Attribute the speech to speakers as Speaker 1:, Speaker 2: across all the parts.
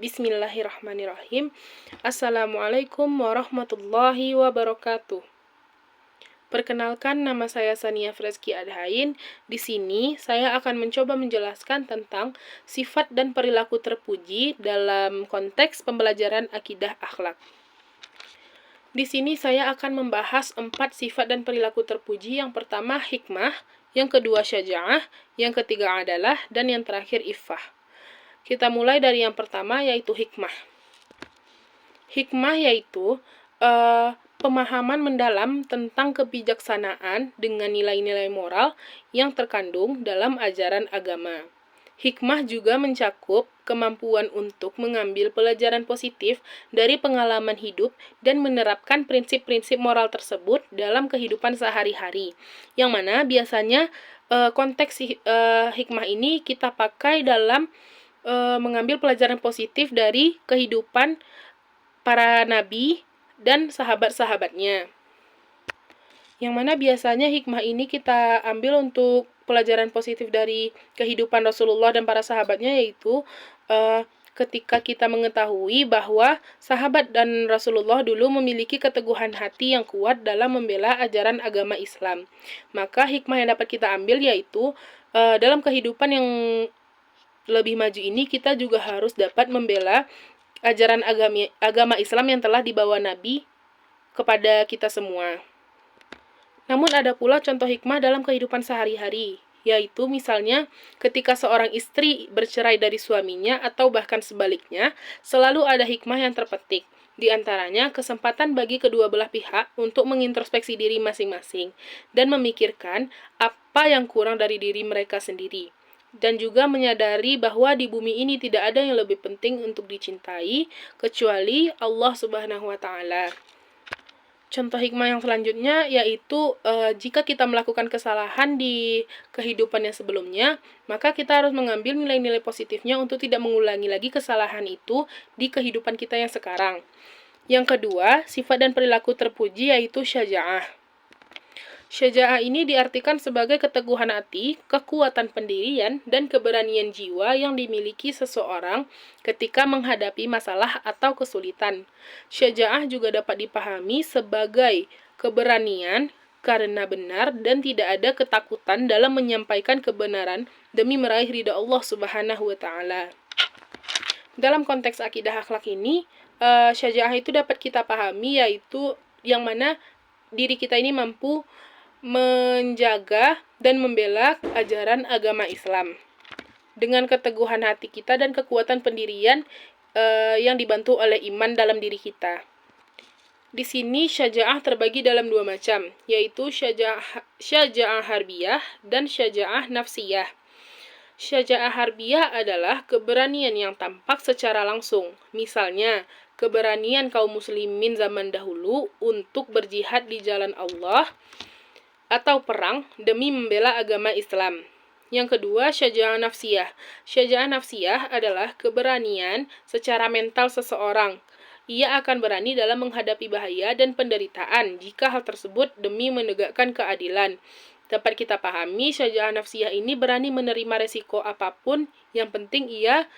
Speaker 1: Bismillahirrahmanirrahim. Assalamualaikum warahmatullahi wabarakatuh. Perkenalkan, nama saya Sania Freski Adhain. Di sini saya akan mencoba menjelaskan tentang sifat dan perilaku terpuji dalam konteks pembelajaran akidah akhlak. Di sini saya akan membahas 4 sifat dan perilaku terpuji. Yang pertama hikmah, yang kedua syaja'ah, yang ketiga adalah, dan yang terakhir iffah. Kita mulai dari yang pertama, yaitu hikmah. Hikmah yaitu pemahaman mendalam tentang kebijaksanaan dengan nilai-nilai moral yang terkandung dalam ajaran agama. Hikmah juga mencakup kemampuan untuk mengambil pelajaran positif dari pengalaman hidup dan menerapkan prinsip-prinsip moral tersebut dalam kehidupan sehari-hari. Yang mana biasanya konteks hikmah ini kita pakai dalam mengambil pelajaran positif dari kehidupan para nabi dan sahabat-sahabatnya. Yang mana biasanya hikmah ini kita ambil untuk pelajaran positif dari kehidupan Rasulullah dan para sahabatnya, yaitu ketika kita mengetahui bahwa sahabat dan Rasulullah dulu memiliki keteguhan hati yang kuat dalam membela ajaran agama Islam. Maka hikmah yang dapat kita ambil yaitu dalam kehidupan yang lebih maju ini kita juga harus dapat membela ajaran agama Islam yang telah dibawa Nabi kepada kita semua. Namun ada pula contoh hikmah dalam kehidupan sehari-hari, yaitu misalnya ketika seorang istri bercerai dari suaminya atau bahkan sebaliknya, selalu ada hikmah yang terpetik. Di antaranya kesempatan bagi kedua belah pihak untuk mengintrospeksi diri masing-masing dan memikirkan apa yang kurang dari diri mereka sendiri. Dan juga menyadari bahwa di bumi ini tidak ada yang lebih penting untuk dicintai kecuali Allah Subhanahu wa Ta'ala. Contoh hikmah yang selanjutnya yaitu jika kita melakukan kesalahan di kehidupan yang sebelumnya, maka kita harus mengambil nilai-nilai positifnya untuk tidak mengulangi lagi kesalahan itu di kehidupan kita yang sekarang. Yang kedua, sifat dan perilaku terpuji yaitu syaja'ah. Syaja'ah ini diartikan sebagai keteguhan hati, kekuatan pendirian, dan keberanian jiwa yang dimiliki seseorang ketika menghadapi masalah atau kesulitan. Syaja'ah juga dapat dipahami sebagai keberanian karena benar dan tidak ada ketakutan dalam menyampaikan kebenaran demi meraih ridha Allah Subhanahu wa Ta'ala. Dalam konteks akidah akhlak ini, syaja'ah itu dapat kita pahami yaitu yang mana diri kita ini mampu menjaga dan membela ajaran agama Islam dengan keteguhan hati kita dan kekuatan pendirian yang dibantu oleh iman dalam diri kita. Di sini syaja'ah terbagi dalam 2 macam, yaitu syaja'ah harbiyah dan syaja'ah nafsiyah. Syaja'ah harbiyah adalah keberanian yang tampak secara langsung. Misalnya, keberanian kaum muslimin zaman dahulu untuk berjihad di jalan Allah atau perang demi membela agama Islam. Yang kedua, syaja'ah nafsiyah. Syaja'ah nafsiyah adalah keberanian secara mental seseorang. Ia akan berani dalam menghadapi bahaya dan penderitaan jika hal tersebut demi menegakkan keadilan. Dapat kita pahami, syaja'ah nafsiyah ini berani menerima resiko apapun, yang penting ia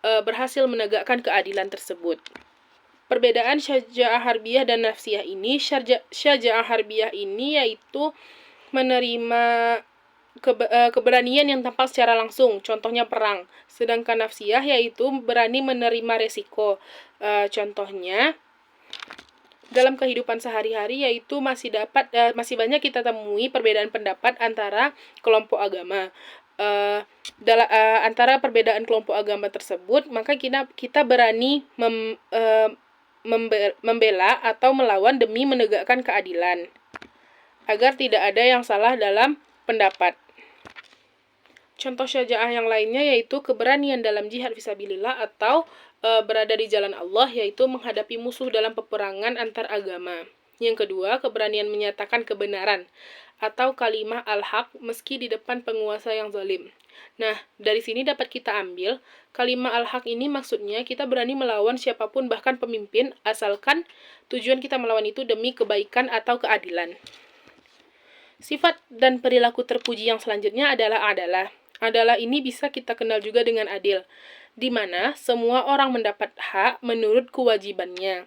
Speaker 1: berhasil menegakkan keadilan tersebut. Perbedaan syaja'ah harbiyah dan nafsiyah ini, syaja'ah harbiyah ini yaitu menerima keberanian yang tampak secara langsung, contohnya perang. Sedangkan nafsiyah yaitu berani menerima resiko. Contohnya dalam kehidupan sehari-hari yaitu masih banyak kita temui perbedaan pendapat antara kelompok agama. Antara perbedaan kelompok agama tersebut, maka kita berani membela atau melawan demi menegakkan keadilan, agar tidak ada yang salah dalam pendapat. Contoh syaja'ah yang lainnya yaitu keberanian dalam jihad fisabilillah atau berada di jalan Allah, yaitu menghadapi musuh dalam peperangan antar agama. Yang kedua, keberanian menyatakan kebenaran atau kalimah al-haq meski di depan penguasa yang zalim. Nah, dari sini dapat kita ambil kalimah al-haq ini maksudnya kita berani melawan siapapun, bahkan pemimpin, asalkan tujuan kita melawan itu demi kebaikan atau keadilan. Sifat dan perilaku terpuji yang selanjutnya adalah adalah. Adalah ini bisa kita kenal juga dengan adil. di mana semua orang mendapat hak menurut kewajibannya,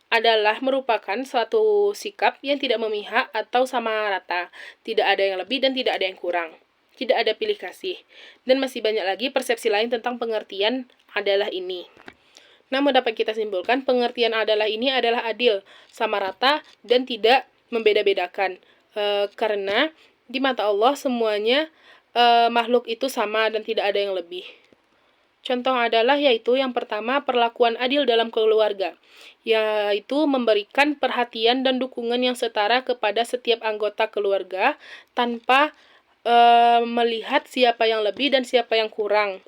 Speaker 1: adalah merupakan suatu sikap yang tidak memihak atau sama rata, tidak ada yang lebih dan tidak ada yang kurang, tidak ada pilih kasih, dan masih banyak lagi persepsi lain tentang pengertian adalah ini. Namun dapat kita simpulkan, pengertian adalah ini adalah adil, sama rata, dan tidak membeda-bedakan. Karena di mata Allah semuanya makhluk itu sama dan tidak ada yang lebih. Contoh adalah yaitu yang pertama, perlakuan adil dalam keluarga, yaitu memberikan perhatian dan dukungan yang setara kepada setiap anggota keluarga tanpa melihat siapa yang lebih dan siapa yang kurang.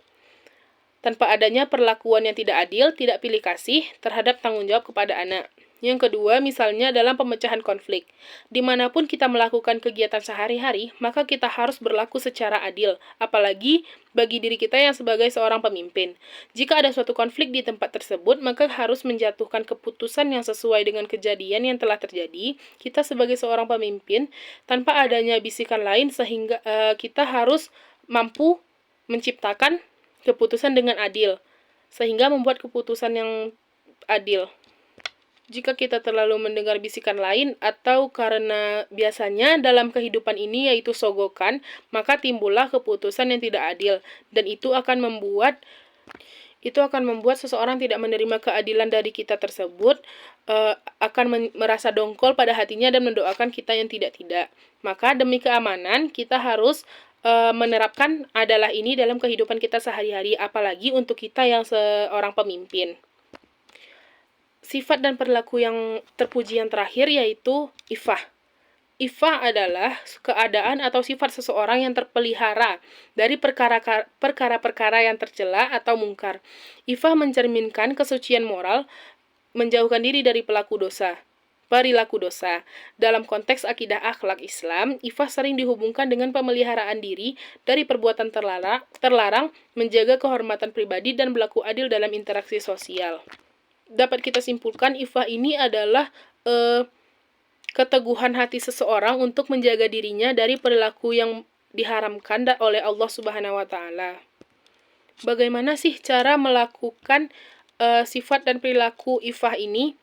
Speaker 1: Tanpa adanya perlakuan yang tidak adil, tidak pilih kasih terhadap tanggung jawab kepada anak. Yang kedua, misalnya dalam pemecahan konflik. Dimanapun kita melakukan kegiatan sehari-hari, maka kita harus berlaku secara adil, apalagi bagi diri kita yang sebagai seorang pemimpin. Jika ada suatu konflik di tempat tersebut, maka harus menjatuhkan keputusan yang sesuai dengan kejadian yang telah terjadi. Kita sebagai seorang pemimpin, tanpa adanya bisikan lain, sehingga kita harus mampu menciptakan keputusan dengan adil, sehingga membuat keputusan yang adil. Jika kita terlalu mendengar bisikan lain atau karena biasanya dalam kehidupan ini yaitu sogokan, maka timbullah keputusan yang tidak adil, dan itu akan membuat seseorang tidak menerima keadilan dari kita tersebut, akan merasa dongkol pada hatinya dan mendoakan kita yang tidak-tidak. Maka demi keamanan kita harus menerapkan adalah ini dalam kehidupan kita sehari-hari, apalagi untuk kita yang seorang pemimpin. Sifat dan perilaku yang terpuji yang terakhir yaitu ifah. Ifah adalah keadaan atau sifat seseorang yang terpelihara dari perkara-perkara yang tercela atau mungkar. Ifah mencerminkan kesucian moral, menjauhkan diri dari perilaku dosa. Dalam konteks akidah akhlak Islam, ifah sering dihubungkan dengan pemeliharaan diri dari perbuatan terlarang, menjaga kehormatan pribadi, dan berlaku adil dalam interaksi sosial. Dapat kita simpulkan, ifah ini adalah keteguhan hati seseorang untuk menjaga dirinya dari perilaku yang diharamkan oleh Allah Subhanahu wa Ta'ala. Bagaimana sih cara melakukan sifat dan perilaku ifah ini?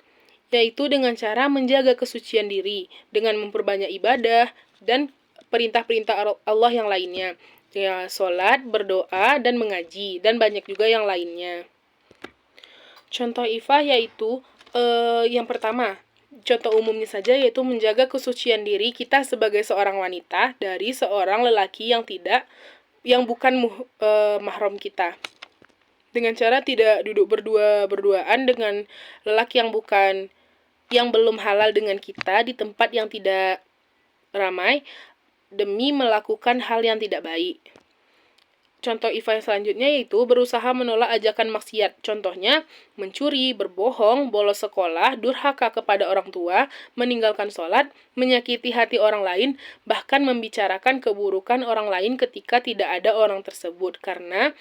Speaker 1: Yaitu dengan cara menjaga kesucian diri, dengan memperbanyak ibadah dan perintah-perintah Allah yang lainnya. Ya, sholat, berdoa, dan mengaji, dan banyak juga yang lainnya. Contoh ifah yaitu yang pertama, contoh umumnya saja yaitu menjaga kesucian diri kita sebagai seorang wanita dari seorang lelaki yang bukan mahram kita. Dengan cara tidak duduk berduaan dengan lelaki yang belum halal dengan kita di tempat yang tidak ramai demi melakukan hal yang tidak baik. Contoh ifah selanjutnya yaitu berusaha menolak ajakan maksiat. Contohnya, mencuri, berbohong, bolos sekolah, durhaka kepada orang tua, meninggalkan sholat, menyakiti hati orang lain, bahkan membicarakan keburukan orang lain ketika tidak ada orang tersebut. Karena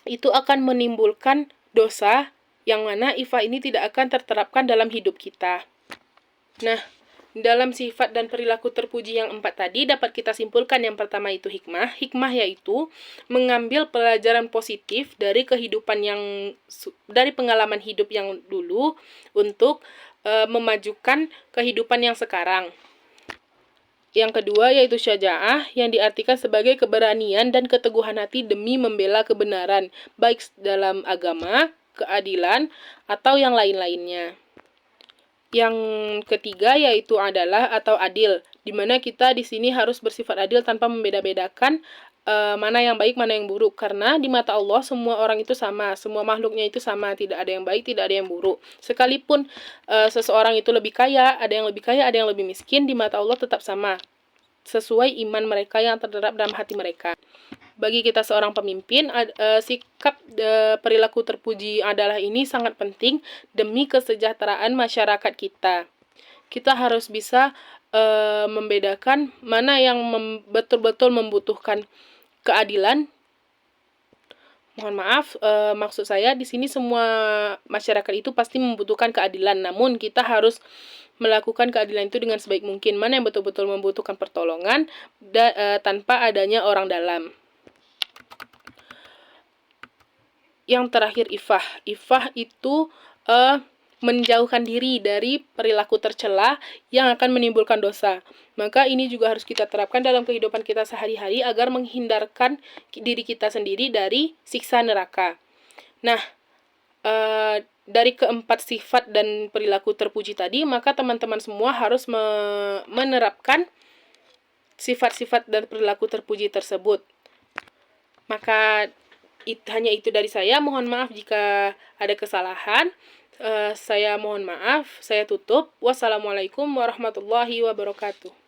Speaker 1: itu akan menimbulkan dosa yang mana ifah ini tidak akan terterapkan dalam hidup kita. Nah, dalam sifat dan perilaku terpuji yang 4 tadi dapat kita simpulkan yang pertama itu hikmah. Hikmah yaitu mengambil pelajaran positif dari dari pengalaman hidup yang dulu untuk memajukan kehidupan yang sekarang. Yang kedua yaitu syaja'ah, yang diartikan sebagai keberanian dan keteguhan hati demi membela kebenaran, baik dalam agama, keadilan, atau yang lain-lainnya. Yang ketiga yaitu adalah atau adil, di mana kita di sini harus bersifat adil tanpa membeda-bedakan mana yang baik, mana yang buruk. Karena di mata Allah semua orang itu sama, semua makhluknya itu sama, tidak ada yang baik, tidak ada yang buruk. Sekalipun seseorang itu lebih kaya, ada yang lebih miskin, di mata Allah tetap sama, sesuai iman mereka yang terdapat dalam hati mereka. Bagi kita seorang pemimpin, sikap perilaku terpuji adalah ini sangat penting demi kesejahteraan masyarakat kita. Kita harus bisa membedakan mana yang betul-betul membutuhkan keadilan. Mohon maaf, maksud saya di sini semua masyarakat itu pasti membutuhkan keadilan, namun kita harus melakukan keadilan itu dengan sebaik mungkin. Mana yang betul-betul membutuhkan pertolongan tanpa adanya orang dalam. Yang terakhir ifah. Ifah itu menjauhkan diri dari perilaku tercela yang akan menimbulkan dosa. Maka ini juga harus kita terapkan dalam kehidupan kita sehari-hari agar menghindarkan diri kita sendiri dari siksa neraka. Nah, dari keempat sifat dan perilaku terpuji tadi, maka teman-teman semua harus menerapkan sifat-sifat dan perilaku terpuji tersebut. Maka hanya itu dari saya. Mohon maaf jika ada kesalahan. Saya mohon maaf. Saya tutup. Wassalamualaikum warahmatullahi wabarakatuh.